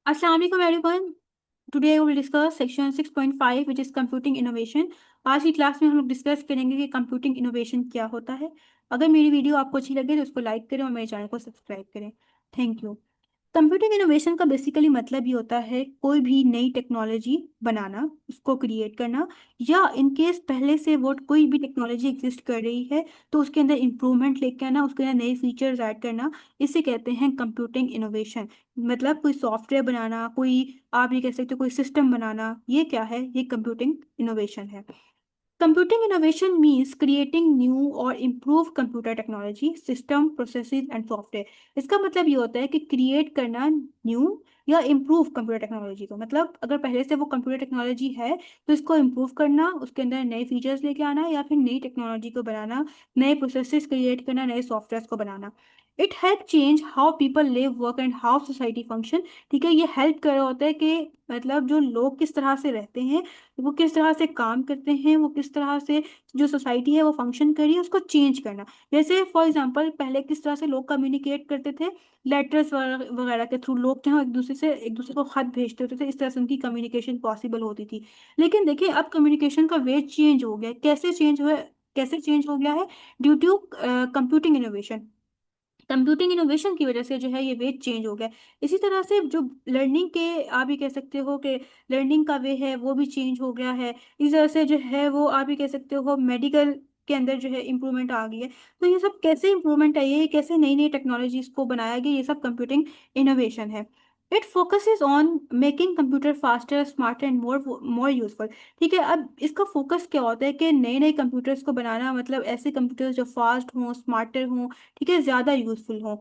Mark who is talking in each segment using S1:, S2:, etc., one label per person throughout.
S1: Assalamu alaikum everyone. Today we will discuss section 6.5 which is computing innovation. आज की class में हम लोग डिस्कस करेंगे कि कंप्यूटिंग इनोवेशन क्या होता है। अगर मेरी वीडियो आपको अच्छी लगे तो उसको लाइक करें और मेरे चैनल को सब्सक्राइब करें। Thank you. कंप्यूटिंग इनोवेशन का बेसिकली मतलब ये होता है कोई भी नई टेक्नोलॉजी बनाना, उसको क्रिएट करना, या इन केस पहले से वो कोई भी टेक्नोलॉजी एग्जिस्ट कर रही है तो उसके अंदर इम्प्रूवमेंट लेके आना, उसके अंदर नए फीचर्स ऐड करना। इसे कहते हैं कंप्यूटिंग इनोवेशन। मतलब कोई सॉफ्टवेयर बनाना, कोई आप ये कह सकते हो कोई सिस्टम बनाना, ये क्या है? ये कंप्यूटिंग इनोवेशन है। Computing innovation means creating new or improve computer technology, system, processes and software। इसका मतलब ये होता है कि क्रिएट करना न्यू या इम्प्रूव कंप्यूटर टेक्नोलॉजी को। मतलब अगर पहले से वो कंप्यूटर टेक्नोलॉजी है तो इसको इम्प्रूव करना, उसके अंदर नए फीचर्स लेके आना, या फिर नई टेक्नोलॉजी को बनाना, नए प्रोसेसेस क्रिएट करना, नए सॉफ्टवेयर को बनाना। It help change how people live, work and how society function. ठीक है, ये हेल्प कर रहा होता है कि मतलब जो लोग किस तरह से रहते हैं, वो किस तरह से काम करते हैं, वो किस तरह से जो सोसाइटी है वो फंक्शन कर रही है, उसको चेंज करना। जैसे फॉर एग्जांपल पहले किस तरह से लोग कम्युनिकेट करते थे, लेटर्स वगैरह के थ्रू लोग जो है एक दूसरे को खत भेजते होते थे, इस तरह से उनकी कम्युनिकेशन पॉसिबल होती थी। लेकिन देखिए अब कम्युनिकेशन का वे चेंज हो गया है। कैसे चेंज हो गया है? Due to computing innovation. Computing innovation की वजह से जो है ये वे चेंज हो गया है। इसी तरह से जो लर्निंग के आप भी कह सकते हो कि लर्निंग का वे है वो भी चेंज हो गया है। इस तरह से जो है वो आप भी कह सकते हो मेडिकल के अंदर जो है इम्प्रूवमेंट आ गई है। तो ये सब कैसे इम्प्रूवमेंट आई है, ये कैसे नई नई टेक्नोलॉजीज को बनाया गया, ये सब कंप्यूटिंग इनोवेशन है। It focuses on making computer faster, smarter and more useful. ठीक है, अब इसका फोकस क्या होता है कि नए नए कंप्यूटर्स को बनाना, मतलब ऐसे कंप्यूटर्स जो फास्ट हों, स्मार्टर हों, ठीक है, ज़्यादा यूजफुल हों।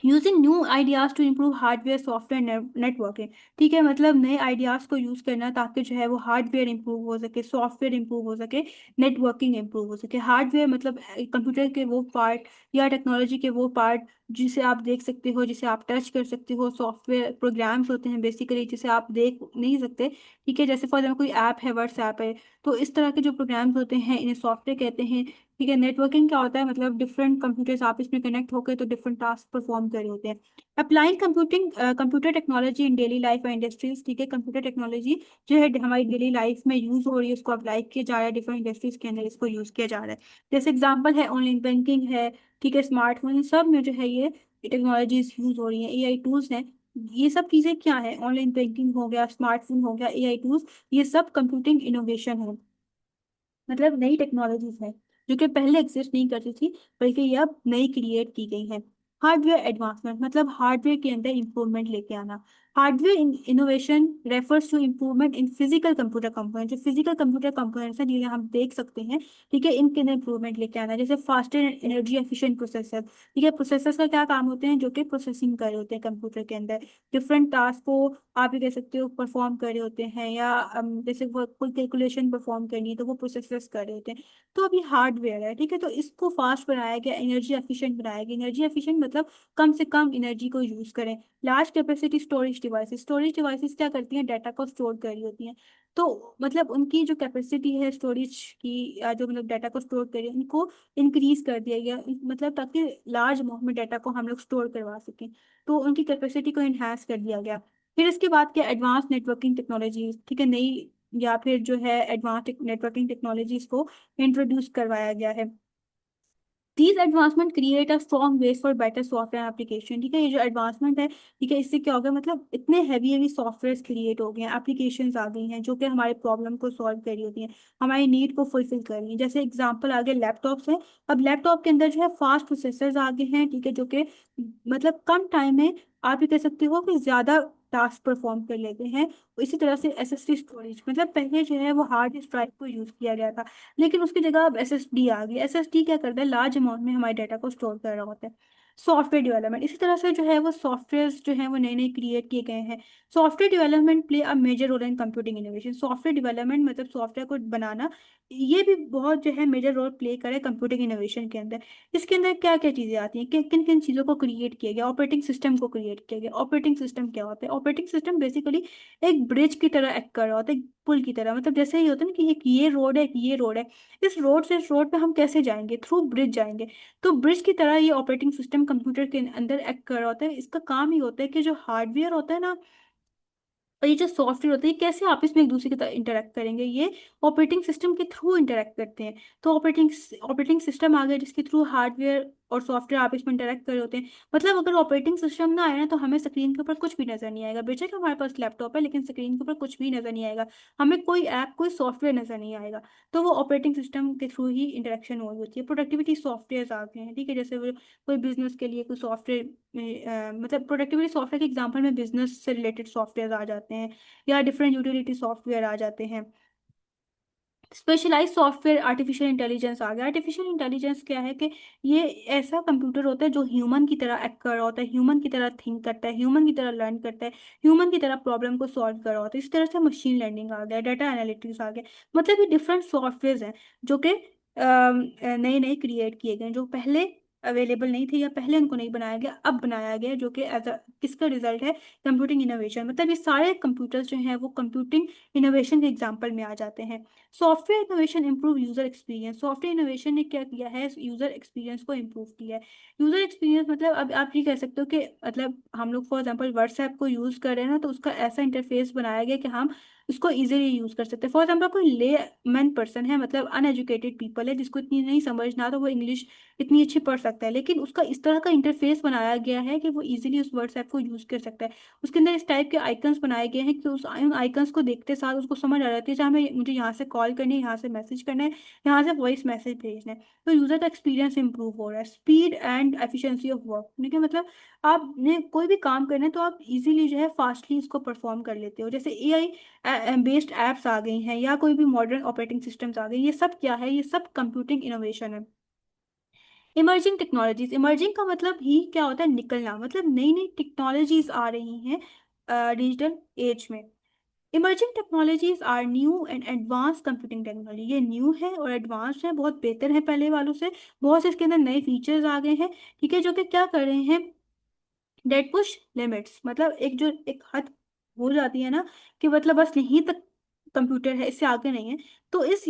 S1: Using new ideas to improve hardware software networking. ठीक है, मतलब नए आइडियाज को यूज करना ताकि जो है वो हार्डवेयर इंप्रूव हो सके, सॉफ्टवेयर इंप्रूव हो सके, नेटवर्किंग इंप्रूव हो सके। हार्डवेयर मतलब कंप्यूटर के वो पार्ट या टेक्नोलॉजी के वो पार्ट जिसे आप देख सकते हो, जिसे आप टच कर सकते हो। सॉफ्टवेयर प्रोग्राम्स होते हैं बेसिकली जिसे आप देख नहीं सकते। ठीक है, जैसे फॉर एग्जाम्पल कोई ऐप है, व्हाट्सएप है, तो इस तरह के जो प्रोग्राम्स होते हैं इन्हें सॉफ्टवेयर कहते हैं। ठीक है, नेटवर्किंग क्या होता है? मतलब डिफरेंट कंप्यूटर्स आपस में कनेक्ट होकर तो डिफरेंट टास्क परफॉर्म कर रहे होते हैं। Applying computing computer technology in daily life and industries. ठीक है, कंप्यूटर टेक्नोलॉजी जो है हमारी डेली लाइफ में यूज हो रही है, उसको अप्लाई किया जा रहा है, डिफरेंट इंडस्ट्रीज के अंदर इसको यूज किया जा रहा है। जैसे एग्जाम्पल है ऑनलाइन बैंकिंग है, ठीक है, स्मार्टफोन, इन सब में जो है ये टेक्नोलॉजीज यूज हो रही हैं। एआई टूल्स हैं। ये सब चीजें क्या है? ऑनलाइन बैंकिंग हो गया, स्मार्टफोन हो गया, एआई टूल्स, ये सब कंप्यूटिंग इनोवेशन है। मतलब नई टेक्नोलॉजीज है जो कि पहले एग्जिस्ट नहीं करती थी, बल्कि ये अब नई क्रिएट की गई है। हार्डवेयर एडवांसमेंट मतलब हार्डवेयर के अंदर इंप्रूवमेंट लेके आना। Hardware innovation refers to improvement in physical computer component. जो फिजिकल कंप्यूटर कंपोनेंट्स हैं जिन्हें हम देख सकते हैं, ठीक है, इनके अंदर इंप्रूवमेंट लेके आना। जैसे फास्टर एनर्जी एफिशिएंट प्रोसेसर। ठीक है, प्रोसेसर्स का क्या काम होते हैं? जो कि प्रोसेसिंग कर रहे होते हैं कंप्यूटर के अंदर, डिफरेंट टास्क को आप ये कह सकते हो परफॉर्म कर रहे होते हैं, या जैसे वो कोई कैलकुलेशन परफॉर्म करनी है तो वो प्रोसेसर्स कर रहे होते हैं। तो अभी हार्डवेयर है, ठीक है, तो इसको फास्ट बनाया गया, एनर्जी एफिशिएंट बनाया गया। एनर्जी एफिशिएंट मतलब कम से कम एनर्जी को यूज करें। लार्ज कैपेसिटी स्टोरेज डिवाइसेस क्या करती हैं? डाटा को स्टोर कर रही होती हैं। तो मतलब उनकी जो कैपेसिटी है स्टोरेज की, या जो मतलब डाटा को स्टोर करें, उनको इंक्रीज कर दिया गया, मतलब ताकि लार्ज अमाउंट में डाटा को हम लोग स्टोर करवा सकें। तो उनकी कैपेसिटी को इन्हांस कर दिया गया। फिर इसके बाद क्या? एडवांस नेटवर्किंग टेक्नोलॉजी, ठीक है, नई या फिर जो है एडवांस नेटवर्किंग टेक्नोलॉजीज को इंट्रोड्यूस करवाया गया है। These advancement create a strong base for better software application. ठीक है, ये जो एडवांसमेंट है, ठीक है, इससे क्या हो गया? मतलब इतने हैवी हैवी सॉफ्टवेयर क्रिएट हो गए हैं, एप्लीकेशंस आ गई हैं जो कि हमारे प्रॉब्लम को सॉल्व कर रही होती हैं, हमारी नीड को फुलफिल कर रही हैं। जैसे एग्जांपल आगे लैपटॉप्स हैं। अब लैपटॉप के अंदर जो है फास्ट प्रोसेसर्स आ गए हैं, ठीक है, जो कि मतलब कम टाइम में आप ये कह सकते हो कि ज्यादा टास्क परफॉर्म कर लेते हैं। इसी तरह से एसएसडी स्टोरेज, मतलब पहले जो है वो हार्ड डिस्क ड्राइव को यूज किया गया था, लेकिन उसकी जगह अब एसएसडी आ गई। एसएसडी क्या करता है? लार्ज अमाउंट में हमारे डाटा को स्टोर कर रहा होता है। सॉफ्टवेयर डेवलपमेंट, इसी तरह से जो है वो सॉफ्टवेयर जो है वो नए नए क्रिएट किए गए हैं। Software development play a major role in computing innovation. Software development मतलब सॉफ्टवेयर को बनाना, ये भी बहुत जो है मेजर रोल प्ले करे कंप्यूटिंग इनोवेशन के अंदर। इसके अंदर क्या क्या चीजें आती हैं, किन किन चीजों को क्रिएट किया गया? ऑपरेटिंग सिस्टम को क्रिएट किया गया। ऑपरेटिंग सिस्टम क्या होता है? ऑपरेटिंग सिस्टम बेसिकली एक ब्रिज की तरह एक्ट कर रहा होता है, एक पुल की तरह। मतलब जैसे ही होता है ना कि एक ये रोड है, एक ये रोड है, इस रोड से इस रोड पे हम कैसे जाएंगे? थ्रू ब्रिज जाएंगे। तो ब्रिज की तरह ये ऑपरेटिंग सिस्टम सिस्टम कंप्यूटर के अंदर एक्ट कर रहा होता है। इसका काम ही होता है कि जो हार्डवेयर होता है ना और ये जो सॉफ्टवेयर होते हैं, ये कैसे आपस में एक दूसरे के साथ इंटरेक्ट करेंगे, ये ऑपरेटिंग सिस्टम के थ्रू इंटरेक्ट करते हैं। तो ऑपरेटिंग सिस्टम आ गया जिसके थ्रू हार्डवेयर और सॉफ्टवेयर आपस में इंटरेक्ट कर रहे होते हैं। मतलब अगर ऑपरेटिंग सिस्टम ना आए ना तो हमें स्क्रीन के ऊपर कुछ भी नजर नहीं आएगा। बेशक हमारे पास लैपटॉप है लेकिन स्क्रीन के ऊपर कुछ भी नजर नहीं आएगा, हमें कोई ऐप कोई सॉफ्टवेयर नजर नहीं आएगा। तो वो ऑपरेटिंग सिस्टम के थ्रू ही इंटरेक्शन हो रही होती है। प्रोडक्टिविटी सॉफ्टवेयर आ गए हैं, ठीक है, जैसे वो कोई बिजनेस के लिए कोई सॉफ्टवेयर मतलब प्रोडक्टिविटी सॉफ्टवेयर के एग्जांपल में बिजनेस से रिलेटेड सॉफ्टवेयर आ जाते हैं या डिफरेंट यूटिलिटी सॉफ्टवेयर आ जाते हैं। स्पेशलाइज सॉफ्टवेयर आर्टिफिशियल इंटेलिजेंस आ गया। आर्टिफिशियल इंटेलिजेंस क्या है कि ये ऐसा कंप्यूटर होता है जो ह्यूमन की तरह एक्ट कर रहा होता है, ह्यूमन की तरह थिंक करता है, ह्यूमन की तरह लर्न करता है, ह्यूमन की तरह प्रॉब्लम को सॉल्व कर रहा होता है। इस तरह से मशीन लर्निंग आ गया, डाटा एनालिटिक्स आ गया। मतलब ये डिफरेंट सॉफ्टवेयर हैं जो कि नए नए क्रिएट किए गए हैं, जो पहले अवेलेबल नहीं थे या पहले उनको नहीं बनाया गया, अब बनाया गया, जो कि एज अ किसका रिजल्ट है, कंप्यूटिंग इनोवेशन। मतलब ये सारे कंप्यूटर्स जो हैं वो कंप्यूटिंग इनोवेशन के एग्जाम्पल में आ जाते हैं। Software innovation improve user experience. Software innovation ने क्या किया है, यूजर एक्सपीरियंस को इंप्रूव किया है। यूजर एक्सपीरियंस मतलब अब आप ये कह सकते हो कि मतलब हम लोग फॉर एग्जांपल व्हाट्सएप को यूज कर रहे हैं ना, तो उसका ऐसा इंटरफेस बनाया गया कि हम उसको इजीली यूज कर सकते हैं। फॉर एग्जांपल कोई लेमैन पर्सन है, मतलब अनएजुकेटेड पीपल है, जिसको इतनी नहीं समझ ना तो वो इंग्लिश इतनी अच्छी पढ़ सकता है, लेकिन उसका इस तरह का इंटरफेस बनाया गया है कि वो इजीली उस व्हाट्सएप को यूज कर सकता है। उसके अंदर इस टाइप के आइकन्स बनाए गए हैं कि उस उन आइकन्स को देखते साथ उसको समझ आ जाती है, चाहे मुझे यहाँ से कॉल करनी है, यहाँ से मैसेज करना है, यहाँ से वॉइस मैसेज भेजना है। तो यूजर का एक्सपीरियंस इंप्रूव हो रहा है। Speed and efficiency of work, ठीक है, मतलब आपने कोई भी काम करना है तो आप इजीली जो है फास्टली इसको परफॉर्म कर लेते हो। जैसे एआई बेस्ड एप्स आ गई हैं या कोई भी मॉडर्न ऑपरेटिंग सिस्टम्स आ गए, ये सब क्या है, ये सब कंप्यूटिंग इनोवेशन है। इमर्जिंग टेक्नोलॉजीज, इमर्जिंग का मतलब ही क्या होता है, निकलना, मतलब नई नई टेक्नोलॉजीज आ रही हैं डिजिटल एज में। Emerging technologies are new and advance computing technology, ये न्यू है और एडवांस है, बहुत बेहतर है पहले वालों से। बहुत से इसके अंदर नए फीचर्स आ गए हैं, ठीक है, जो कि क्या कर रहे हैं, डेट पुश लिमिट्स, मतलब एक जो एक हद हो जाती है ना कि मतलब बस यहीं तक कंप्यूटर है, इससे आगे नहीं है। तो इस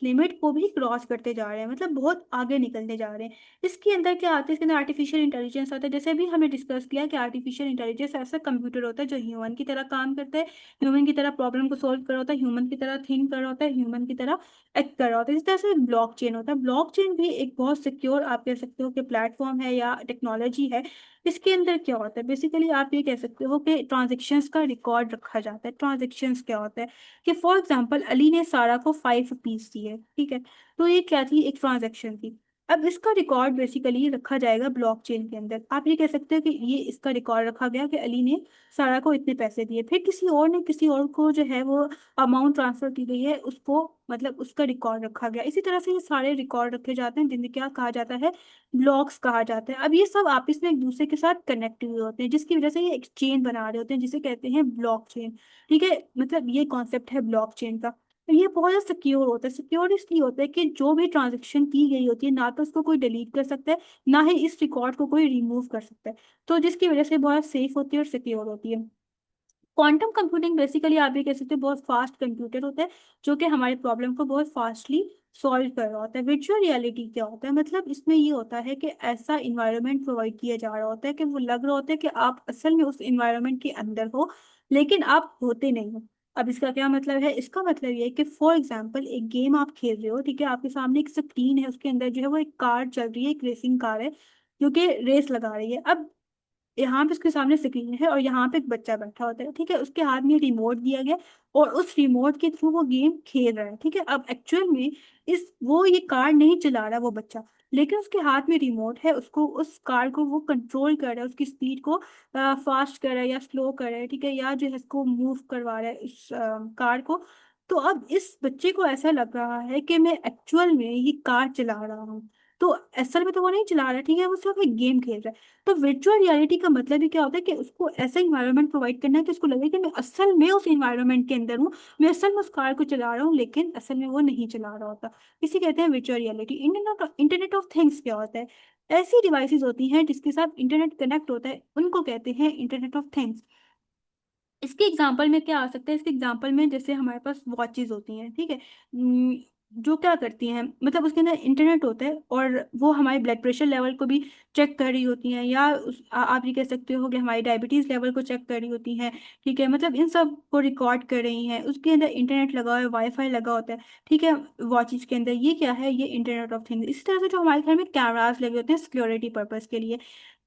S1: लिमिट को भी क्रॉस करते जा रहे हैं, मतलब बहुत आगे निकलते जा रहे हैं। इसके अंदर क्या आता है, इसके अंदर आर्टिफिशियल इंटेलिजेंस आता है। जैसे अभी हमने डिस्कस किया कि आर्टिफिशियल इंटेलिजेंस ऐसा कंप्यूटर होता है जो ह्यूमन की तरह काम करता है, ह्यूमन की तरह प्रॉब्लम को सॉल्व कर रहा होता है, ह्यूमन की तरह थिंक कर रहा होता है, ह्यूमन की तरह एक्ट कर रहा होता है। इस तरह से ब्लॉक चेन होता है। ब्लॉक चेन भी एक बहुत सिक्योर आप कह सकते हो कि प्लेटफॉर्म है या टेक्नोलॉजी है। इसके अंदर क्या होता है, बेसिकली आप ये कह सकते हो कि ट्रांजेक्शन्स का रिकॉर्ड रखा जाता है। ट्रांजेक्शन्स क्या होता है कि फॉर एग्जांपल अली ने सारा को 5 रुपीज दिए, ठीक है, तो ये क्या थी, एक ट्रांजेक्शन थी। अब इसका रिकॉर्ड बेसिकली रखा जाएगा ब्लॉकचेन के अंदर। आप ये कह सकते हो कि ये इसका रिकॉर्ड रखा गया कि अली ने सारा को इतने पैसे दिए, फिर किसी और ने किसी और को जो है वो अमाउंट ट्रांसफर की गई है, उसको मतलब उसका रिकॉर्ड रखा गया। इसी तरह से ये सारे रिकॉर्ड रखे जाते हैं जिन्हें क्या कहा जाता है, ब्लॉक्स कहा जाता है। अब ये सब आपस में एक दूसरे के साथ कनेक्ट हुए होते हैं, जिसकी वजह से ये एक चेन बना रहे होते हैं जिसे कहते हैं ब्लॉक चेन, ठीक है, मतलब ये कॉन्सेप्ट है ब्लॉक चेन का। तो ये बहुत ज़्यादा सिक्योर होता है। सिक्योर इसलिए होता है कि जो भी ट्रांजेक्शन की गई होती है ना तो उसको कोई डिलीट कर सकता है, ना ही इस रिकॉर्ड को कोई रिमूव कर सकता है। तो जिसकी वजह से बहुत सेफ होती है और सिक्योर होती है। क्वांटम कंप्यूटिंग बेसिकली आप ये कह सकते हैं बहुत फास्ट कंप्यूटर होता है जो कि हमारे प्रॉब्लम को बहुत फास्टली सॉल्व कर रहा होता है। वर्चुअल रियलिटी क्या होता है, मतलब इसमें ये होता है कि ऐसा इन्वायरमेंट प्रोवाइड किया जा रहा होता है कि वो लग रहा होता है कि आप असल में उस इन्वायरमेंट के अंदर हो, लेकिन आप होते नहीं हो। अब इसका क्या मतलब है, इसका मतलब ये है कि फॉर एग्जाम्पल एक गेम आप खेल रहे हो, ठीक है, आपके सामने एक स्क्रीन है, उसके अंदर जो है वो एक कार चल रही है, एक रेसिंग कार है जो कि रेस लगा रही है। अब यहाँ पे उसके सामने स्क्रीन है और यहाँ पे एक बच्चा बैठा होता है, ठीक है, उसके हाथ में रिमोट दिया गया और उस रिमोट के थ्रू वो गेम खेल रहा है, ठीक है। अब एक्चुअल में इस वो ये कार नहीं चला रहा वो बच्चा, लेकिन उसके हाथ में रिमोट है, उसको उस कार को वो कंट्रोल कर रहा है, उसकी स्पीड को फास्ट कर रहा है या स्लो कर रहा है, ठीक है, या जो है इसको मूव करवा रहा है उस कार को। तो अब इस बच्चे को ऐसा लग रहा है कि मैं एक्चुअल में ये कार चला रहा हूँ। तो असल में तो वो नहीं चला रहा, ठीक है, वो सिर्फ एक गेम खेल रहा है। तो वर्चुअल रियलिटी का मतलब ही क्या होता है कि उसको ऐसा इन्वायरमेंट प्रोवाइड करना है कि उसको लगे कि मैं असल में उस इन्वायरमेंट के अंदर हूँ, मैं असल में उस कार को चला रहा हूँ, लेकिन असल में वो नहीं चला रहा होता। इसे कहते हैं virtual reality. Internet of things क्या होता है, ऐसी डिवाइसेस होती हैं जिसके साथ इंटरनेट कनेक्ट होता है, उनको कहते हैं इंटरनेट ऑफ थिंग्स। इसके एग्जाम्पल में क्या आ सकता है, इसके एग्जाम्पल में जैसे हमारे पास वॉचेस होती हैं, ठीक है, जो क्या करती हैं, मतलब उसके अंदर इंटरनेट होता है और वो हमारे ब्लड प्रेशर लेवल को भी चेक कर रही होती हैं, या आप ये कह सकते हो कि हमारी डायबिटीज़ लेवल को चेक कर रही होती हैं। ठीक है, मतलब इन सब को रिकॉर्ड कर रही हैं। उसके अंदर इंटरनेट लगा हुआ है, वाईफाई लगा होता है। ठीक है, वॉचेस के अंदर ये क्या है, ये इंटरनेट ऑफ थिंग्स। इसी तरह से जो हमारे घर में कैमरास लगे होते हैं सिक्योरिटी पर्पज़ के लिए,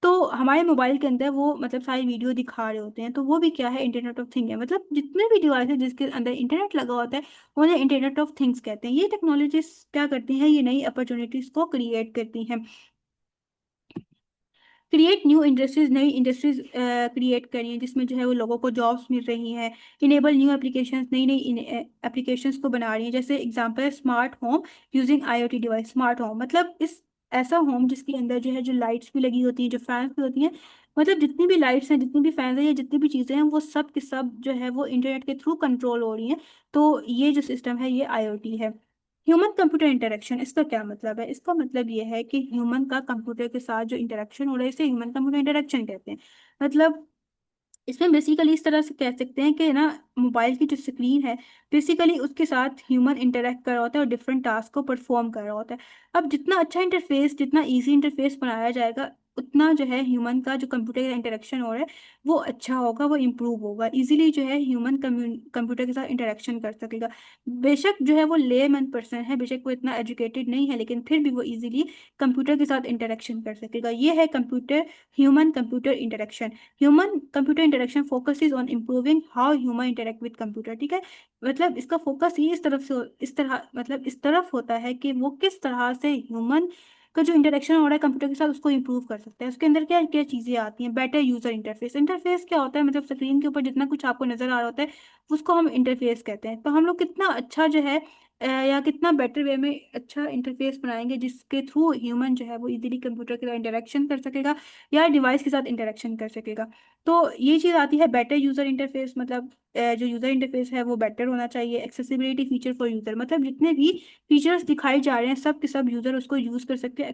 S1: तो हमारे मोबाइल के अंदर वो मतलब सारी वीडियो दिखा रहे होते हैं, तो वो भी क्या है, इंटरनेट ऑफ थिंग है। मतलब जितने भी डिवाइस है जिसके अंदर इंटरनेट लगा होता है उन्हें इंटरनेट ऑफ थिंग्स कहते हैं। ये टेक्नोलॉजीज क्या करती हैं, ये नई अपॉर्चुनिटीज को क्रिएट करती हैं, क्रिएट न्यू इंडस्ट्रीज, नई इंडस्ट्रीज क्रिएट करी हैं जिसमें जो है वो लोगों को जॉब्स मिल रही हैं। इनेबल न्यू एप्लीकेशंस, नई नई एप्लीकेशंस को बना रही हैं। जैसे एग्जांपल है smart home using IoT device. Smart home मतलब इस ऐसा होम जिसके अंदर जो है जो लाइट्स भी लगी होती हैं, जो फैंस भी होती हैं, मतलब जितनी भी लाइट्स हैं, जितनी भी फैंस हैं, या जितनी भी चीज़ें हैं, वो सब के सब जो है वो इंटरनेट के थ्रू कंट्रोल हो रही हैं। तो ये जो सिस्टम है ये आईओटी है। ह्यूमन कंप्यूटर इंटरेक्शन, इसका क्या मतलब है? इसका मतलब ये है कि ह्यूमन का कंप्यूटर के साथ जो इंटरेक्शन हो रहा है इसे ह्यूमन कंप्यूटर इंटरेक्शन कहते हैं। मतलब इसमें बेसिकली इस तरह से कह सकते हैं कि ना, मोबाइल की जो स्क्रीन है बेसिकली उसके साथ ह्यूमन इंटरेक्ट कर रहा होता है और डिफरेंट टास्क को परफॉर्म कर रहा होता है। अब जितना अच्छा इंटरफेस, जितना इजी इंटरफेस बनाया जाएगा, उतना जो है ह्यूमन का जो कंप्यूटर का इंटरेक्शन हो रहा है वो अच्छा होगा, वो इम्प्रूव होगा। इजीली जो है ह्यूमन कंप्यूटर के साथ इंटरेक्शन कर सकेगा। बेशक जो है वो लेमैन पर्सन है, बेशक वो इतना एजुकेटेड नहीं है, लेकिन फिर भी वो इजीली कंप्यूटर के साथ इंटरेक्शन कर सकेगा। ये है computer, human computer interaction. Human computer interaction focuses on improving how human interact with computer. ठीक है, मतलब इसका फोकस ये इस तरफ से इस तरह मतलब इस तरफ होता है कि वो किस तरह से ह्यूमन का जो इंटरेक्शन हो रहा है कंप्यूटर के साथ उसको इम्प्रूव कर सकता है। उसके अंदर क्या क्या चीज़ें आती हैं? Better user interface. इंटरफेस क्या होता है? मतलब स्क्रीन के ऊपर जितना कुछ आपको नजर आ रहा होता है उसको हम इंटरफेस कहते हैं। तो हम लोग कितना अच्छा जो है या कितना बेटर वे में अच्छा इंटरफेस बनाएंगे जिसके थ्रू ह्यूमन जो है वो इजीली कंप्यूटर के साथ इंटरेक्शन कर सकेगा या डिवाइस के साथ इंटरेक्शन कर सकेगा। तो ये चीज़ आती है बेटर यूज़र इंटरफेस। मतलब जो यूज़र इंटरफेस है वो बेटर होना चाहिए। एक्सेसिबिलिटी फीचर फॉर यूज़र, मतलब जितने भी फीचर्स दिखाए जा रहे हैं सब के सब यूज़र उसको यूज़ कर सकते हैं।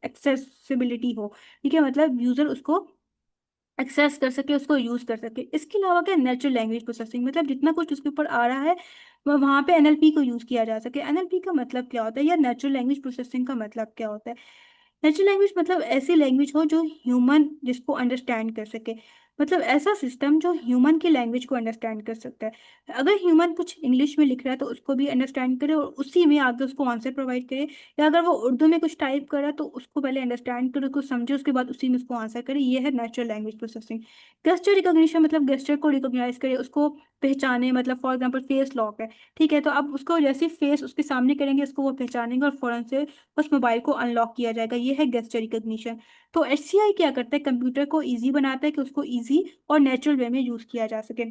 S1: एक्सेसिबिलिटी हो, ठीक है, मतलब यूज़र उसको एक्सेस कर सके, उसको यूज़ कर सके। इसके अलावा क्या, नेचुरल लैंग्वेज प्रोसेसिंग, मतलब जितना कुछ उसके ऊपर आ रहा है वहाँ पे एनएलपी को यूज़ किया जा सके। एनएलपी का मतलब क्या होता है, या नेचुरल लैंग्वेज प्रोसेसिंग का मतलब क्या होता है? नेचुरल लैंग्वेज मतलब ऐसी लैंग्वेज हो जो ह्यूमन जिसको अंडरस्टैंड कर सके। मतलब ऐसा सिस्टम जो ह्यूमन की लैंग्वेज को अंडरस्टैंड कर सकता है। अगर ह्यूमन कुछ इंग्लिश में लिख रहा है तो उसको भी अंडरस्टैंड करे और उसी में आगे उसको आंसर प्रोवाइड करे, या अगर वो उर्दू में कुछ टाइप कर रहा है तो उसको पहले अंडरस्टैंड करे, उसको समझे, उसके बाद उसी में उसको आंसर करे। ये है natural language processing. Gesture recognition मतलब गेस्चर को रिकॉग्नाइज करे, उसको पहचाने। मतलब फॉर एग्जाम्पल फेस लॉक है, ठीक है, तो अब उसको जैसे फेस उसके सामने करेंगे उसको वो पहचानेंगे और फौरन से उस मोबाइल को अनलॉक किया जाएगा। ये है गेस्चर रिकॉग्निशन। तो एचसीआई क्या करता है, कंप्यूटर को इजी बनाता है कि उसको इजी और नेचुरल वे में यूज किया जा सके।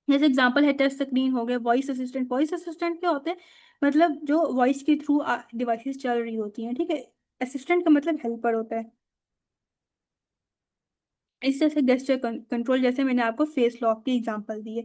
S1: जैसे एग्जांपल है टच स्क्रीन हो गया, वॉइस असिस्टेंट। वॉइस असिस्टेंट क्या होते हैं, मतलब जो वॉइस के थ्रू डिवाइसेस चल रही होती हैं। ठीक है, असिस्टेंट का मतलब हेल्पर होता है। इस तरह से गेस्चर कंट्रोल, जैसे मैंने आपको फेस लॉक की एग्जांपल दिए।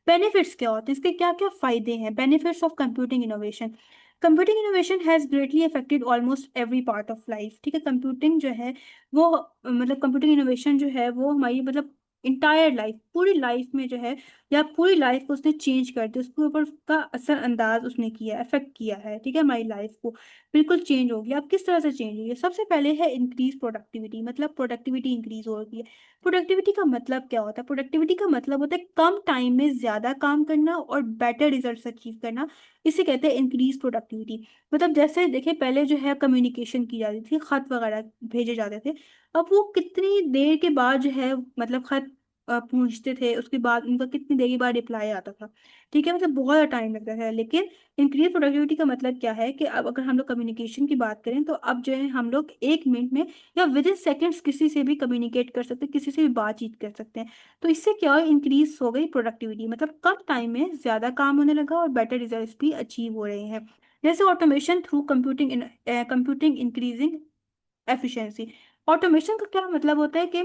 S1: बेनिफिट्स क्या होते हैं, इसके क्या क्या फायदे हैं? Benefits of computing innovation. Computing innovation has greatly affected almost every part of life. ठीक है, कंप्यूटिंग जो है वो मतलब कंप्यूटिंग इनोवेशन जो है वो हमारी मतलब इंटायर लाइफ, पूरी लाइफ में जो है, या पूरी लाइफ को उसने चेंज कर दिया, उसके ऊपर का असर अंदाज उसने किया, अफेक्ट किया है। ठीक है, हमारी लाइफ को बिल्कुल चेंज हो गया। अब किस तरह से चेंज हुई है? सबसे पहले है इंक्रीज प्रोडक्टिविटी, मतलब प्रोडक्टिविटी इंक्रीज हो रही है। प्रोडक्टिविटी का मतलब क्या होता है? प्रोडक्टिविटी का मतलब होता है कम टाइम में ज्यादा काम करना और बेटर रिजल्ट्स अचीव करना। इसे कहते हैं इंक्रीज प्रोडक्टिविटी। मतलब जैसे देखिए, पहले जो है कम्युनिकेशन की जाती थी, खत वगैरह भेजे जाते थे। अब वो कितनी देर के बाद जो है मतलब खत पहुंचते थे, उसके बाद उनका कितनी देर के बाद रिप्लाई आता था। ठीक है, मतलब बहुत टाइम लगता था। लेकिन इंक्रीज प्रोडक्टिविटी का मतलब क्या है कि अब अगर हम लोग कम्युनिकेशन की बात करें तो अब जो है हम लोग 1 मिनट में या विद इन सेकेंड्स किसी से भी कम्युनिकेट कर सकते हैं, किसी से भी बातचीत कर सकते हैं। तो इससे क्या हो, इंक्रीज हो गई प्रोडक्टिविटी, मतलब कम टाइम में ज्यादा काम होने लगा और बेटर रिजल्ट्स भी अचीव हो रहे हैं। जैसे automation through computing increasing efficiency. Automation का क्या मतलब होता है कि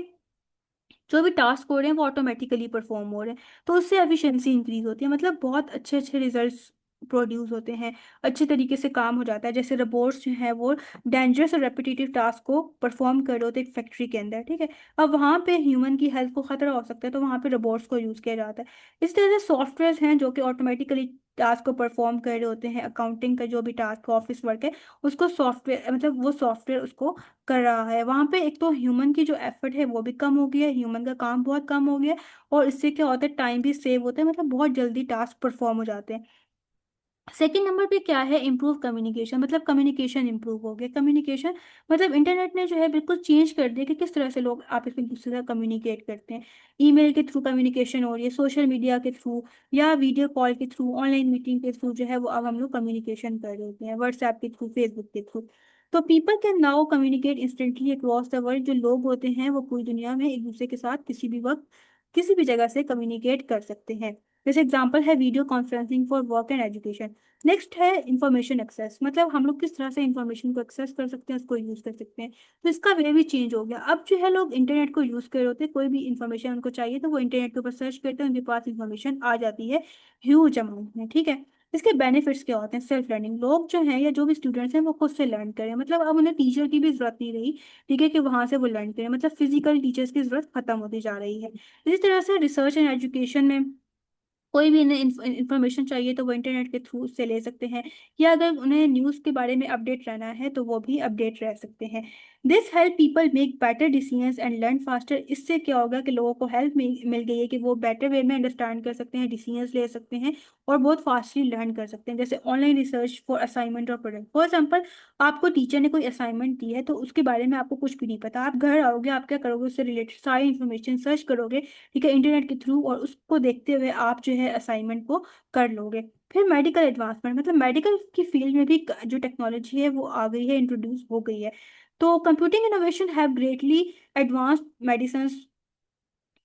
S1: जो भी टास्क हो रहे हैं वो ऑटोमेटिकली परफॉर्म हो रहे हैं, तो उससे एफिशिएंसी इंक्रीज होती है। मतलब बहुत अच्छे अच्छे रिजल्ट्स प्रोड्यूस होते हैं, अच्छे तरीके से काम हो जाता है। जैसे रोबोट्स जो है वो डेंजरस और रेपिटेटिव टास्क को परफॉर्म कर रहे होते हैं एक फैक्ट्री के अंदर, ठीक है। अब वहाँ पे ह्यूमन की हेल्थ को खतरा हो सकता है, तो वहाँ पे रोबोट्स को यूज़ किया जाता है। इस तरह से सॉफ्टवेयर हैं जो कि ऑटोमेटिकली टास्क को परफॉर्म कर रहे होते हैं। अकाउंटिंग का जो भी टास्क ऑफिस वर्क है उसको सॉफ्टवेयर, मतलब वो सॉफ्टवेयर उसको कर रहा है। वहाँ पे एक तो ह्यूमन की जो एफर्ट है वो भी कम हो गया है, ह्यूमन का काम बहुत कम हो गया है, और इससे क्या होता है, टाइम भी सेव होता है, मतलब बहुत जल्दी टास्क परफॉर्म हो जाते हैं। सेकेंड नंबर पे क्या है, इम्प्रूव कम्युनिकेशन, मतलब कम्युनिकेशन इम्प्रूव हो गया। कम्युनिकेशन मतलब इंटरनेट ने जो है बिल्कुल चेंज कर दिया कि किस तरह से लोग आपस में एक दूसरे से कम्युनिकेट करते हैं। ईमेल के थ्रू कम्युनिकेशन हो रही है, सोशल मीडिया के थ्रू, या वीडियो कॉल के थ्रू, ऑनलाइन मीटिंग के थ्रू जो है वो अब हम लोग कम्युनिकेशन कर रहे होते हैं, व्हाट्सएप के थ्रू, फेसबुक के थ्रू। तो people can now communicate instantly across the world. जो लोग होते हैं वो पूरी दुनिया में एक दूसरे के साथ किसी भी वक्त किसी भी जगह से कम्युनिकेट कर सकते हैं। जैसे एग्जाम्पल है video conferencing for work and education. Next है इंफॉर्मेशन एक्सेस, मतलब हम लोग किस तरह से इंफॉर्मेशन को एक्सेस कर सकते हैं, उसको यूज कर सकते हैं। तो इसका वे भी चेंज हो गया। अब जो है लोग इंटरनेट को यूज कर रहे होते हैं, कोई भी इंफॉर्मेशन उनको चाहिए तो वो इंटरनेट के ऊपर सर्च करते हैं, उनके पास इंफॉर्मेशन आ जाती है ह्यूज अमाउंट में, ठीक है। इसके बेनिफिट्स क्या होते हैं, सेल्फ लर्निंग, लोग जो हैं या जो भी स्टूडेंट्स हैं वो खुद से लर्न करें, मतलब अब उन्हें टीचर की भी जरूरत नहीं रही, ठीक है, कि वहां से वो लर्न करें, मतलब फिजिकल टीचर्स की जरूरत खत्म होती जा रही है। इसी तरह से रिसर्च एंड एजुकेशन में कोई भी इन्हें इंफॉर्मेशन चाहिए तो वो इंटरनेट के थ्रू उससे ले सकते हैं, या अगर उन्हें न्यूज़ के बारे में अपडेट रहना है तो वो भी अपडेट रह सकते हैं। This help people make better decisions and learn faster. इससे क्या होगा कि लोगों को हेल्प मिल गई है कि वो बेटर वे में अंडरस्टैंड कर सकते हैं, डिसीजंस ले सकते हैं, और बहुत फास्टली लर्न कर सकते हैं। जैसे ऑनलाइन रिसर्च फॉर असाइनमेंट और प्रोजेक्ट, फॉर एग्जाम्पल आपको टीचर ने कोई असाइनमेंट दी है तो उसके बारे में आपको कुछ भी नहीं पता, आप घर आओगे, आप क्या करोगे, उससे रिलेटेड सारी इन्फॉर्मेशन सर्च करोगे, ठीक है, इंटरनेट के थ्रू, और उसको देखते हुए आप जो है असाइनमेंट को कर लोगे। फिर मेडिकल एडवांसमेंट, मतलब मेडिकल की फील्ड में भी जो टेक्नोलॉजी है वो आ गई है, इंट्रोड्यूस हो गई है। तो computing innovation have greatly advanced medicine,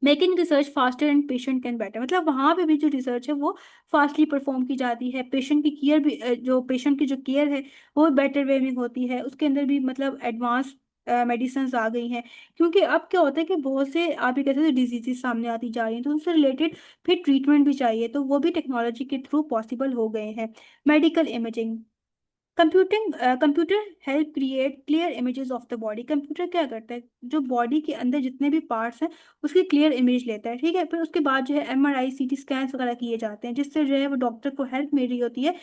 S1: making research faster and patient can better, मतलब वहाँ पे भी जो रिसर्च है वो फास्टली परफॉर्म की जाती है, पेशेंट की केयर भी, जो पेशेंट की जो केयर है वो बेटर वे में होती है, उसके अंदर भी मतलब एडवांस मेडिसिन आ गई हैं। क्योंकि अब क्या होता है कि बहुत से आप ये कहते हैं डिजीजेस सामने आती जा रही हैं, तो उनसे रिलेटेड फिर ट्रीटमेंट भी चाहिए, तो वो भी टेक्नोलॉजी के थ्रू पॉसिबल हो गए हैं। Medical imaging, computer help create clear images of the body. Computer क्या करता है, जो बॉडी के अंदर जितने भी पार्ट्स हैं उसकी क्लियर इमेज लेता है, ठीक है। फिर उसके बाद जो है एमआरआई सीटी स्कैन्स वगैरह किए जाते हैं, जिससे जो है वो डॉक्टर को हेल्प मिल रही होती है।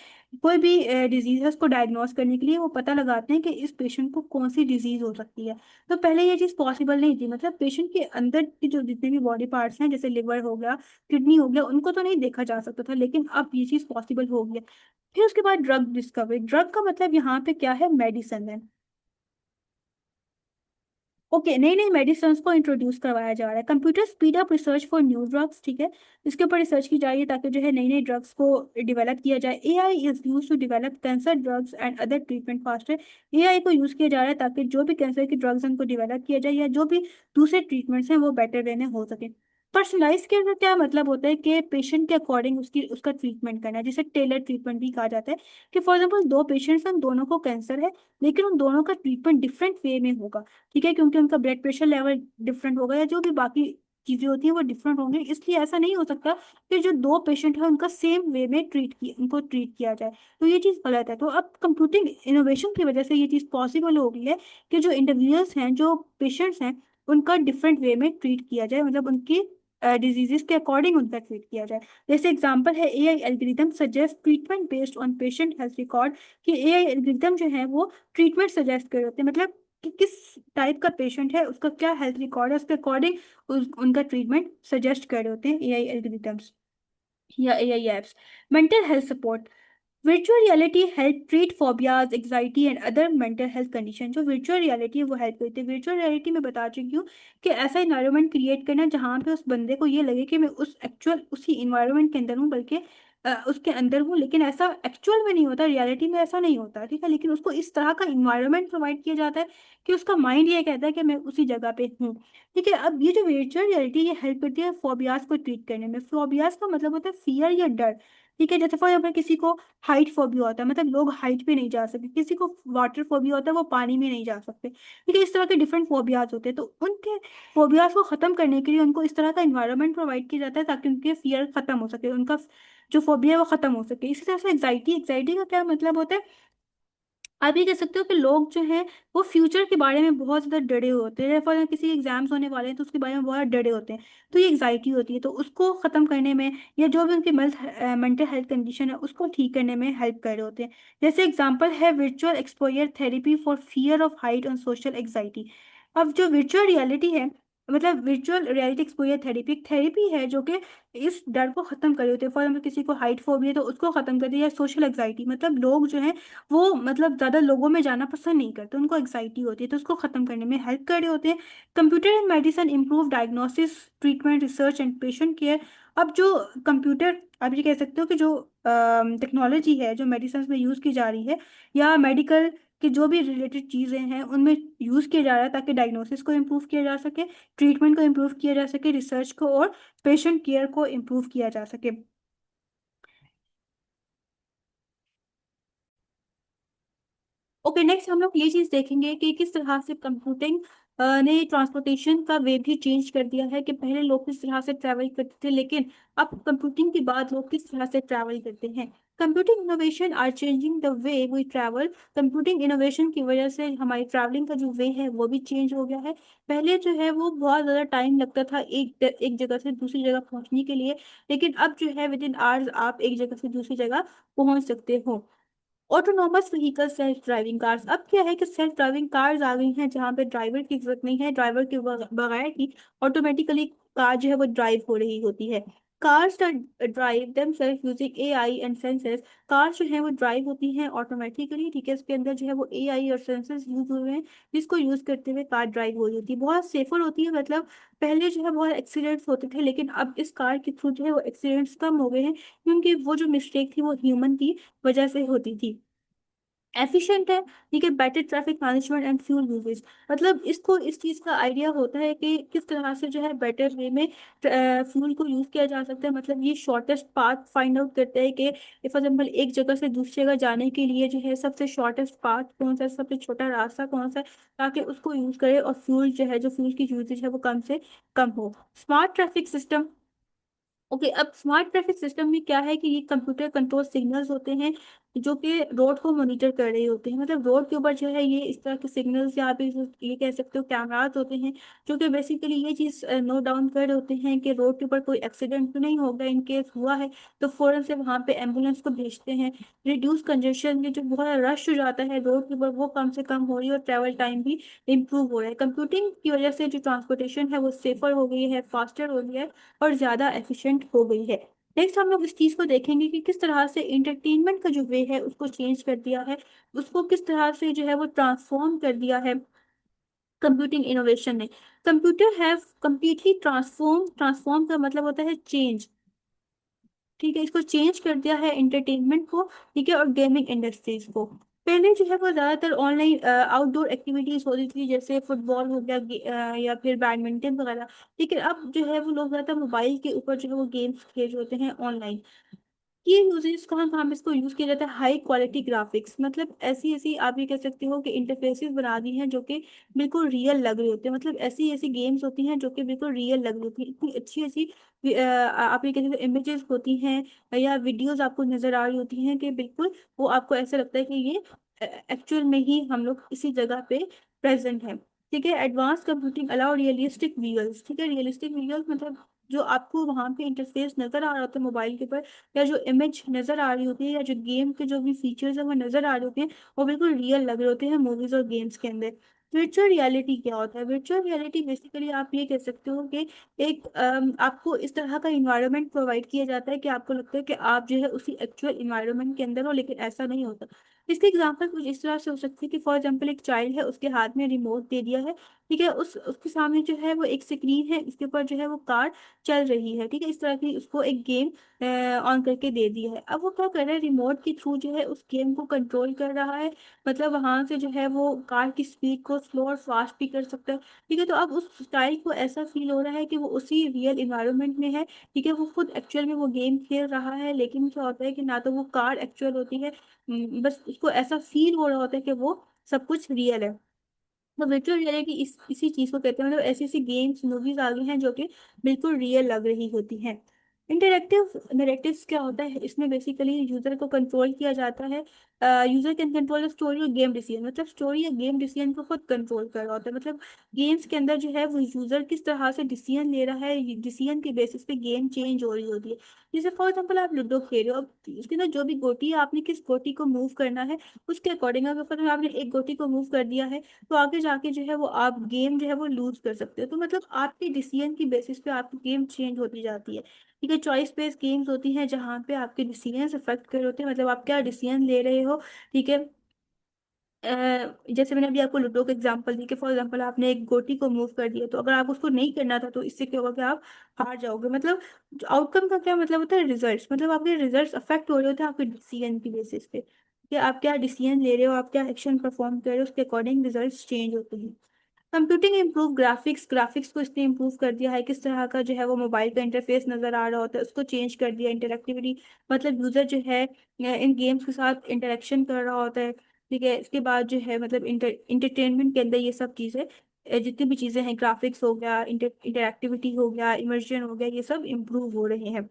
S1: कोई भी डिजीज है उसको डायग्नोस करने के लिए वो पता लगाते हैं कि इस पेशेंट को कौन सी डिजीज हो सकती है। तो पहले ये चीज़ पॉसिबल नहीं थी, मतलब पेशेंट के अंदर की जो जितने भी बॉडी पार्ट्स हैं, जैसे लिवर हो गया, किडनी हो गया, उनको तो नहीं देखा जा सकता था, लेकिन अब ये चीज़ पॉसिबल हो गया। फिर उसके बाद ड्रग डिस्कवरी, ड्रग का मतलब यहाँ पे क्या है, मेडिसिन है। ओके, नई नई मेडिसिन को इंट्रोड्यूस करवाया जा रहा है। Computer speed up research for new drugs, ठीक है, इसके ऊपर रिसर्च की जा रही है ताकि जो है नई नई ड्रग्स को डेवलप किया जाए। AI is use to develop cancer drugs and other treatment faster. AI को यूज किया जा रहा है ताकि जो भी कैंसर की ड्रग्स हैं उनको डेवलप किया जाए, या जो भी दूसरे ट्रीटमेंट्स हैं वो बेटर वे में हो सके। पर्सनलाइज केयर का क्या मतलब होता है कि पेशेंट के अकॉर्डिंग उसकी उसका ट्रीटमेंट करना है, जिसे टेलर ट्रीटमेंट भी कहा जाता है। कि फॉर एग्जाम्पल दो पेशेंट्स हैं, उन दोनों को कैंसर है, लेकिन उन दोनों का ट्रीटमेंट डिफरेंट वे में होगा, ठीक है, क्योंकि उनका ब्लड प्रेशर लेवल डिफरेंट होगा, या जो भी बाकी चीजें होती हैं वो डिफरेंट होंगी। इसलिए ऐसा नहीं हो सकता कि जो दो पेशेंट है उनका सेम वे में उनको ट्रीट किया जाए। तो ये चीज़ गलत है। तो अब कंप्यूटिंग इनोवेशन की वजह से ये चीज़ पॉसिबल हो गई है कि जो इंडिविजुअल्स हैं, जो पेशेंट्स हैं, उनका डिफरेंट वे में ट्रीट किया जाए, मतलब उनकी डिजीजेस के अकॉर्डिंग उनका ट्रीट किया जाए। जैसे एग्जांपल है AI algorithm suggest treatment based on patient health record, कि एआई एल्गोरिथम जो है वो ट्रीटमेंट सजेस्ट कर रहे होते हैं, मतलब कि किस टाइप का पेशेंट है, उसका क्या हेल्थ रिकॉर्ड है, उसके अकॉर्डिंग उनका ट्रीटमेंट सजेस्ट कर रहे होते हैं एआई एल्गोरिथम्स या AI apps. Mental health support, virtual reality help treat phobias, anxiety and other mental health condition. जो वर्चुअल रियलिटी है वो हेल्प करती है। वर्चुअल रियलिटी में बता चुकी हूँ कि ऐसा इन्वायरमेंट क्रिएट करना जहाँ पे उस बंदे को ये लगे कि मैं उस एक्चुअल उसी इन्वायरमेंट के अंदर हूँ, बल्कि उसके अंदर हूँ, लेकिन ऐसा एक्चुअल में नहीं होता, रियलिटी में ऐसा नहीं होता, ठीक है। लेकिन उसको इस तरह का इन्वायरमेंट प्रोवाइड किया जाता है कि उसका माइंड ये कहता है कि मैं उसी जगह पे हूँ, ठीक है। अब ये जो वर्चुअल रियलिटी ये हेल्प करती है फोबियाज को ट्रीट करने में। फोबियाज का मतलब होता है फियर या डर, ठीक है। जैसे फॉर एग्जाम्पल किसी को हाइट फोबिया होता है, मतलब लोग हाइट पे नहीं जा सकते, किसी को वाटर फोबिया होता है, वो पानी में नहीं जा सकते, ठीक है। इस तरह के डिफरेंट फोबियाज होते हैं, तो उनके फोबियाज को खत्म करने के लिए उनको इस तरह का इन्वायरमेंट प्रोवाइड किया जाता है ताकि उनके फियर खत्म हो सके, उनका जो फोबिया है वो खत्म हो सके। इसी तरह से एग्जाइटी, एग्जाइटी का क्या मतलब होता है, आप ये कह सकते हो कि लोग जो है वो फ्यूचर के बारे में बहुत ज़्यादा डरे होते हैं। फॉर किसी एग्जाम्स होने वाले हैं तो उसके बारे में बहुत डरे होते हैं, तो ये एग्जाइटी होती है। तो उसको ख़त्म करने में या जो भी उनकी मेंटल हेल्थ कंडीशन है उसको ठीक करने में हेल्प कर रहे होते हैं। जैसे एग्जांपल है virtual exposure therapy for fear of height और सोशल एग्जाइटी। अब जो वर्चुअल रियलिटी है, मतलब वर्चुअल रियलिटी एक्सपोजर थेरेपी एक थेरेपी है जो कि इस डर को खत्म कर रही होती है। फॉर एग्जाम्पल किसी को हाइट फोबिया है तो उसको खत्म कर दिया। सोशल एग्जाइटी मतलब लोग जो है वो मतलब ज़्यादा लोगों में जाना पसंद नहीं करते, उनको एग्जाइटी होती है, तो उसको ख़त्म करने में हेल्प कर रहे होते हैं। Computer and medicine improve diagnosis, treatment, research and patient care. अब जो कंप्यूटर, आप ये कह सकते हो कि जो टेक्नोलॉजी है जो मेडिसिन में यूज़ की जा रही है या मेडिकल की जो भी रिलेटेड चीज़ें हैं उनमें यूज़ किया जा रहा है ताकि डायग्नोसिस को इम्प्रूव किया जा सके, ट्रीटमेंट को इम्प्रूव किया जा सके, रिसर्च को और पेशेंट केयर को इम्प्रूव किया जा सके। ओके, नेक्स्ट हम लोग ये चीज देखेंगे कि किस तरह से कंप्यूटिंग ने ट्रांसपोर्टेशन का वे भी चेंज कर दिया है। कि पहले लोग किस तरह से ट्रैवल करते थे, लेकिन अब कंप्यूटिंग के बाद लोग किस तरह से ट्रैवल करते हैं। Computing innovation are changing the way we travel. Computing innovation की वजह से हमारी ट्रैवलिंग का जो वे है वो भी चेंज हो गया है। पहले जो है वो बहुत ज़्यादा टाइम लगता था एक जगह से दूसरी जगह पहुंचने के लिए, लेकिन अब जो है विद इन आवर्स आप एक जगह से दूसरी जगह पहुंच सकते हो। Autonomous vehicle self driving cars, अब क्या है कि सेल्फ ड्राइविंग कार्स आ गई हैं जहाँ पे ड्राइवर की जरूरत नहीं है, ड्राइवर के बगैर ही ऑटोमेटिकली कार जो है वो ड्राइव हो रही होती है। Cars drive themselves using AI and sensors. Car जो है वो ड्राइव होती हैं ऑटोमेटिकली, ठीक है, इसके अंदर जो है वो एआई और सेंसर्स यूज हुए हैं जिसको यूज करते हुए कार ड्राइव हो रही होती है, बहुत सेफर होती है। मतलब पहले जो है बहुत एक्सीडेंट्स होते थे, लेकिन अब इस कार के थ्रू जो है वो एक्सीडेंट्स कम हो गए हैं क्योंकि वो जो मिस्टेक थी वो ह्यूमन की वजह से होती थी। एफिशिएंट है, ठीक है, better traffic management and fuel usage. मतलब इसको इस चीज़ का आइडिया होता है कि किस तरह से जो है बेटर वे में फ्यूल को यूज़ किया जा सकता है। मतलब ये शॉर्टेस्ट पाथ फाइंड आउट करता है कि फॉर एग्जाम्पल एक जगह से दूसरी जगह जाने के लिए जो है सबसे शॉर्टेस्ट पाथ कौन सा है, सबसे छोटा रास्ता कौन सा है, ताकि उसको यूज़ करे और फ्यूल जो है, जो फ्यूल की यूजेज है वो कम से कम हो। Smart traffic system. ओके, अब स्मार्ट ट्रैफिक सिस्टम में क्या है कि ये कंप्यूटर कंट्रोल सिग्नल्स होते हैं जो कि रोड को मॉनिटर कर रहे होते हैं। मतलब रोड के ऊपर जो है ये इस तरह के सिग्नल्स या आप ये कह सकते हो कैमरास होते हैं जो कि बेसिकली ये चीज़ नोट डाउन कर रहे होते हैं कि रोड के ऊपर कोई एक्सीडेंट तो नहीं होगा। इन केस हुआ है तो फौरन से वहाँ पे एम्बुलेंस को भेजते हैं। रिड्यूस कंजेशन, ये जो बहुत रश हो जाता है रोड के ऊपर वो कम से कम हो रही है और ट्रैवल टाइम भी इम्प्रूव हो रहा है। कंप्यूटिंग की वजह से जो ट्रांसपोर्टेशन है वो सेफर हो गई है, फास्टर हो गई है और ज़्यादा एफिशिएंट हो गई है। नेक्स्ट हम लोग इस चीज़ को देखेंगे कि किस तरह से इंटरटेनमेंट का जो वे है उसको चेंज कर दिया है, उसको किस तरह से जो है वो ट्रांसफॉर्म कर दिया है कंप्यूटिंग इनोवेशन ने। Computer have completely transform, transform का मतलब होता है चेंज, ठीक है, इसको चेंज कर दिया है एंटरटेनमेंट को, ठीक है, और गेमिंग इंडस्ट्रीज को। पहले जो है वो ज़्यादातर ऑनलाइन आउटडोर एक्टिविटीज़ होती थी जैसे फुटबॉल हो गया, या फिर बैडमिंटन वगैरह, लेकिन अब जो है वो लोग ज़्यादातर मोबाइल के ऊपर जो है वो गेम्स खेल रहे होते हैं ऑनलाइन। ये यूजेस कहाँ कहाँ पे इसको यूज किया जाता है, हाई क्वालिटी ग्राफिक्स। मतलब ऐसी ऐसी आप ये कह सकते हो कि इंटरफेसेस बना दी हैं जो कि बिल्कुल रियल लग रही होती है। मतलब ऐसी ऐसी गेम्स होती हैं जो कि बिल्कुल रियल लग रही होती हैं, इतनी अच्छी अच्छी आप ये कह सकते हो इमेजेस होती हैं या वीडियोस आपको नजर आ रही होती हैं कि बिल्कुल वो आपको ऐसा लगता है कि ये एक्चुअल में ही हम लोग इसी जगह पे प्रेजेंट है। ठीक है, advance computing allow realistic visuals, ठीक है, रियलिस्टिक विजुअल्स मतलब जो आपको वहाँ पे इंटरफेस नजर आ रहा होता है मोबाइल के ऊपर या जो इमेज नजर आ रही होती है या जो गेम के जो भी फीचर्स है वो नजर आ रहे होते हैं वो बिल्कुल रियल लग रहे होते हैं मूवीज और गेम्स के अंदर। वर्चुअल रियलिटी क्या होता है? वर्चुअल रियलिटी बेसिकली आप ये कह सकते हो कि एक आपको इस तरह का इन्वायरमेंट प्रोवाइड किया जाता है कि आपको लगता है कि आप जो है उसी एक्चुअल इन्वायरमेंट के अंदर हो, लेकिन ऐसा नहीं होता। इसके एग्जाम्पल कुछ इस तरह से हो सकती है कि फॉर एग्जाम्पल एक चाइल्ड है, उसके हाथ में रिमोट दे दिया है, ठीक है, उस उसके सामने जो है वो एक स्क्रीन है, उसके ऊपर जो है वो कार चल रही है, ठीक है, इस तरह की उसको एक गेम ऑन करके दे दी है। अब वो क्या कर रहा है, रिमोट के थ्रू जो है उस गेम को कंट्रोल कर रहा है। मतलब वहां से जो है वो कार की स्पीड को स्लो और फास्ट भी कर सकता है, ठीक है। तो अब उस स्टाइल को ऐसा फील हो रहा है कि वो उसी रियल इन्वायरमेंट में है, ठीक है, वो खुद एक्चुअल में वो गेम खेल रहा है, लेकिन क्या होता है कि ना तो वो कार एक्चुअल होती है, बस उसको ऐसा फील हो रहा होता है कि वो सब कुछ रियल है। तो वर्चुअल रियलिटी इसी चीज को कहते हैं। मतलब ऐसी ऐसी गेम्स मूवीज आ गई हैं जो कि बिल्कुल रियल लग रही होती हैं। इंटरेक्टिव नरेटिव्स क्या होता है, इसमें बेसिकली यूजर को कंट्रोल किया जाता है। User can control the story और गेम डिसीजन, मतलब स्टोरी या गेम डिसीजन को खुद कंट्रोल कर रहा होता है। मतलब गेम्स के अंदर जो है वो यूजर किस तरह से डिसीजन ले रहा है, डिसीजन के बेसिस पे गेम चेंज हो रही होती है। जैसे फॉर एग्जांपल आप लूडो खेल रहे हो, अब उसके अंदर जो भी गोटी है, आपने किस गोटी को मूव करना है उसके अकॉर्डिंग, अगर पता आपने एक गोटी को मूव कर दिया है तो आगे जाके जो है वो आप गेम जो है वो लूज कर सकते हो। तो मतलब आपके डिसीजन की बेसिस पे आपकी गेम चेंज होती जाती है। ठीक है, चॉइस बेस्ड गेम्स होती हैं जहाँ पे आपके डिसीजन अफेक्ट कर होते हैं, मतलब आप क्या डिसीजन ले रहे हो। ठीक है, जैसे मैंने अभी आपको लूडो का एग्जांपल दी कि फॉर एग्जांपल आपने एक गोटी को मूव कर दिया, तो अगर आप उसको नहीं करना था तो इससे क्या होगा कि आप हार जाओगे। मतलब आउटकम का क्या मतलब होता है, रिजल्ट्स, मतलब आपके रिजल्ट्स अफेक्ट हो रहे होते हैं आपके डिसीजन की बेसिस पे कि आप क्या डिसीजन ले रहे हो, आप क्या एक्शन परफॉर्म कर रहे हो, उसके अकॉर्डिंग रिजल्ट्स चेंज होते हैं। कंप्यूटिंग इम्प्रूव ग्राफिक्स, ग्राफिक्स को इसने इम्प्रूव कर दिया है, किस तरह का जो है वो मोबाइल का इंटरफेस नजर आ रहा होता है उसको चेंज कर दिया। इंटरेक्टिविटी, मतलब यूजर जो है इन गेम्स के साथ इंटरेक्शन कर रहा होता है। ठीक है, इसके बाद जो है मतलब इंटरटेनमेंट के अंदर ये सब चीज़ें जितनी भी चीज़ें हैं, ग्राफिक्स हो गया, इंटरएक्टिविटी हो गया, इमर्जन हो गया, ये सब इम्प्रूव हो रहे हैं।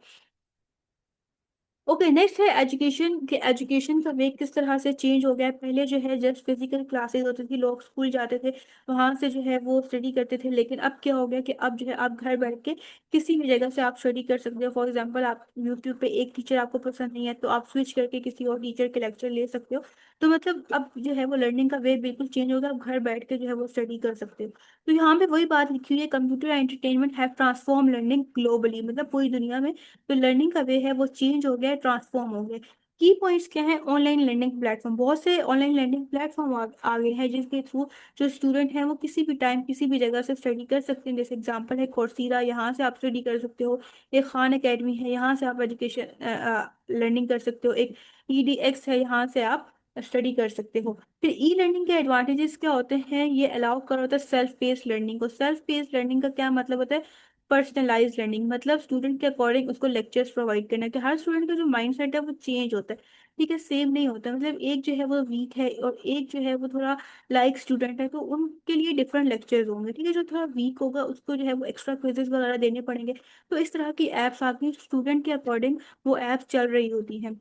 S1: ओके, नेक्स्ट है एजुकेशन के, एजुकेशन का वे किस तरह से चेंज हो गया है। पहले जो है जस्ट फिजिकल क्लासेस होती थी, लोग स्कूल जाते थे, वहां से जो है वो स्टडी करते थे। लेकिन अब क्या हो गया कि अब जो है आप घर बैठ के किसी भी जगह से आप स्टडी कर सकते हो। फॉर एग्जांपल आप यूट्यूब पे एक टीचर आपको पसंद नहीं है तो आप स्विच करके किसी और टीचर के लेक्चर ले सकते हो। तो मतलब अब जो है वो लर्निंग का वे बिल्कुल चेंज हो गया, आप घर बैठ के जो है वो स्टडी कर सकते हो। तो यहाँ पे वही बात लिखी हुई है, computer entertainment have transform learning globally, मतलब पूरी दुनिया में जो लर्निंग का वे है वो चेंज हो गया है, ट्रांसफॉर्म हो गया है। की पॉइंट्स क्या है, ऑनलाइन लर्निंग प्लेटफॉर्म, बहुत से ऑनलाइन लर्निंग प्लेटफॉर्म आ गए हैं जिसके थ्रू जो स्टूडेंट हैं वो किसी भी टाइम किसी भी जगह से स्टडी कर सकते हैं। जैसे एग्जांपल है कोर्सेरा, यहाँ से आप स्टडी कर सकते हो। एक खान एकेडमी है, यहाँ से आप एजुकेशन लर्निंग कर सकते हो। एक EDX है, यहाँ से आप स्टडी कर सकते हो। फिर ई लर्निंग के एडवांटेजेस क्या होते हैं, ये अलाउ कर होता है सेल्फ पेस्ड लर्निंग को। सेल्फ पेस्ड लर्निंग का क्या मतलब होता है, पर्सनलाइज लर्निंग, मतलब स्टूडेंट के अकॉर्डिंग उसको लेक्चर्स प्रोवाइड करना है कि हर स्टूडेंट का जो माइंड सेट है वो चेंज होता है। ठीक है, सेम नहीं होता, मतलब एक जो है वो वीक है और एक जो है वो थोड़ा लाइक स्टूडेंट है, तो उनके लिए डिफरेंट लेक्चर्स होंगे। ठीक है, जो थोड़ा वीक होगा उसको जो है वो एक्स्ट्रा क्विजेस वगैरह देने पड़ेंगे। तो इस तरह की एप्स आती हैं, स्टूडेंट के अकॉर्डिंग वो एप्स चल रही होती हैं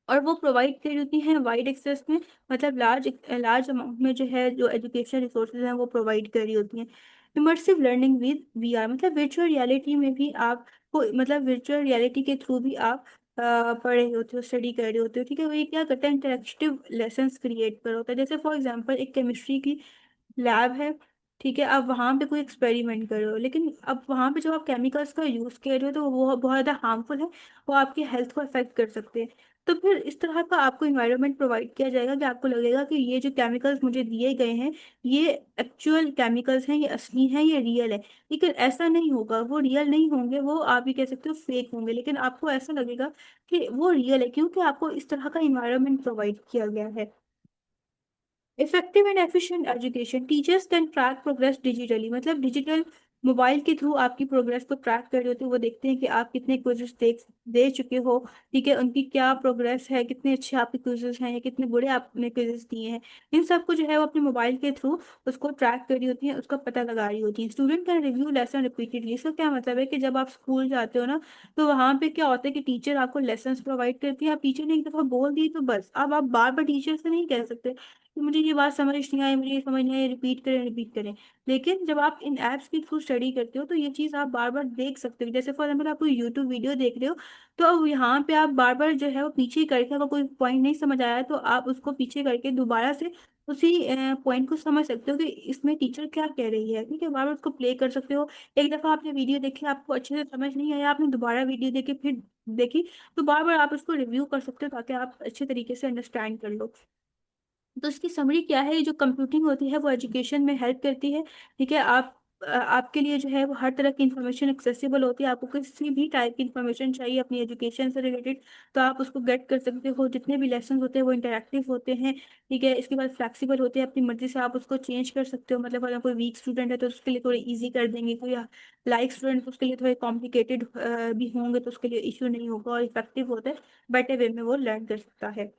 S1: और वो प्रोवाइड करी होती हैं वाइड एक्सेस में, मतलब लार्ज लार्ज अमाउंट में जो है जो एजुकेशन रिसोर्सेज हैं वो प्रोवाइड करी होती हैं। इमर्सिव लर्निंग विद VR, मतलब वर्चुअल रियलिटी में भी आप को, मतलब वर्चुअल रियलिटी के थ्रू भी आप पढ़ रहे होते हो, स्टडी कर रहे होते हो। ठीक है, वो ये क्या करता है, इंटरेक्टिव लेसन्स क्रिएट कर होता है। जैसे फॉर एग्जांपल एक केमिस्ट्री की लैब है। ठीक है, आप वहां पे कोई एक्सपेरिमेंट कर रहे हो, लेकिन अब वहां पे जो आप केमिकल्स का यूज कर रहे हो तो वो बहुत ज़्यादा हार्मफुल है, वो आपकी हेल्थ को अफेक्ट कर सकते हैं। तो फिर इस तरह का आपको इन्वायरमेंट प्रोवाइड किया जाएगा कि आपको लगेगा कि ये जो केमिकल्स मुझे दिए गए हैं ये एक्चुअल केमिकल्स हैं, ये असली हैं, ये रियल है। लेकिन ऐसा नहीं होगा, वो रियल नहीं होंगे, वो आप ये कह सकते हो फेक होंगे, लेकिन आपको ऐसा लगेगा कि वो रियल है क्योंकि आपको इस तरह का इन्वायरमेंट प्रोवाइड किया गया है। Effective and efficient education, teachers can track progress digitally, मतलब डिजिटल मोबाइल के थ्रू आपकी प्रोग्रेस को ट्रैक कर रहे होते हैं। वो देखते हैं कि आप कितने क्विज़ेस दे चुके हो। ठीक है, उनकी क्या प्रोग्रेस है, कितने अच्छे आपके क्विज़ेस हैं या कितने बुरे आपने क्विज़ेस दिए हैं, इन सब को जो है वो अपने मोबाइल के थ्रू उसको ट्रैक कर रही होती है, उसका पता लगा रही होती है। Student can review lesson repeatedly, इसका क्या मतलब है कि जब आप स्कूल जाते हो ना तो वहाँ पे क्या होता है कि टीचर आपको लेसन प्रोवाइड करती है। आप टीचर ने एक दफ़ा बोल दी तो बस, अब आप बार बार टीचर से नहीं कह सकते कि मुझे ये बात समझ नहीं आई, मुझे ये समझ नहीं आई, रिपीट करें। लेकिन जब आप इन ऐप्स के थ्रू स्टडी करते हो तो ये चीज़ आप बार बार देख सकते हो। जैसे फॉर एग्जाम्पल आप कोई यूट्यूब वीडियो देख रहे हो तो अब यहाँ पे आप बार बार जो है वो पीछे करके, अगर कोई पॉइंट नहीं समझ आया तो आप उसको पीछे करके दोबारा से उसी पॉइंट को समझ सकते हो कि इसमें टीचर क्या कह रही है। ठीक है, बार बार उसको प्ले कर सकते हो। एक दफ़ा आपने वीडियो देखी, आपको अच्छे से समझ नहीं आया, आपने दोबारा वीडियो देखे फिर देखी, तो बार बार आप उसको रिव्यू कर सकते हो ताकि आप अच्छे तरीके से अंडरस्टैंड कर लो। तो इसकी समरी क्या है, ये जो कंप्यूटिंग होती है वो एजुकेशन में हेल्प करती है। ठीक है, आपके लिए जो है वो हर तरह की इन्फॉर्मेशन एक्सेसिबल होती है। आपको किसी भी टाइप की इन्फॉर्मेशन चाहिए अपनी एजुकेशन से रिलेटेड तो आप उसको गेट कर सकते हो। जितने भी लेसन होते हैं वो इंटरेक्टिव होते हैं। ठीक है, इसके बाद फ्लेक्सिबल होते हैं, अपनी मर्जी से आप उसको चेंज कर सकते हो। मतलब अगर कोई वीक स्टूडेंट है तो उसके लिए थोड़े ईजी कर देंगे, कोई लाइक स्टूडेंट उसके लिए थोड़े कॉम्प्लिकेटेड भी होंगे तो उसके लिए इश्यू नहीं होगा और इफेक्टिव होता है, बेटर वे में वो लर्न कर सकता है।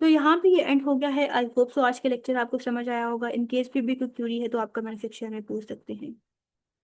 S1: तो यहाँ पे ये एंड हो गया है। आई होप सो आज के लेक्चर आपको समझ आया होगा। इन केस फिर भी कोई क्यूरी है तो आप कमेंट सेक्शन में पूछ सकते हैं।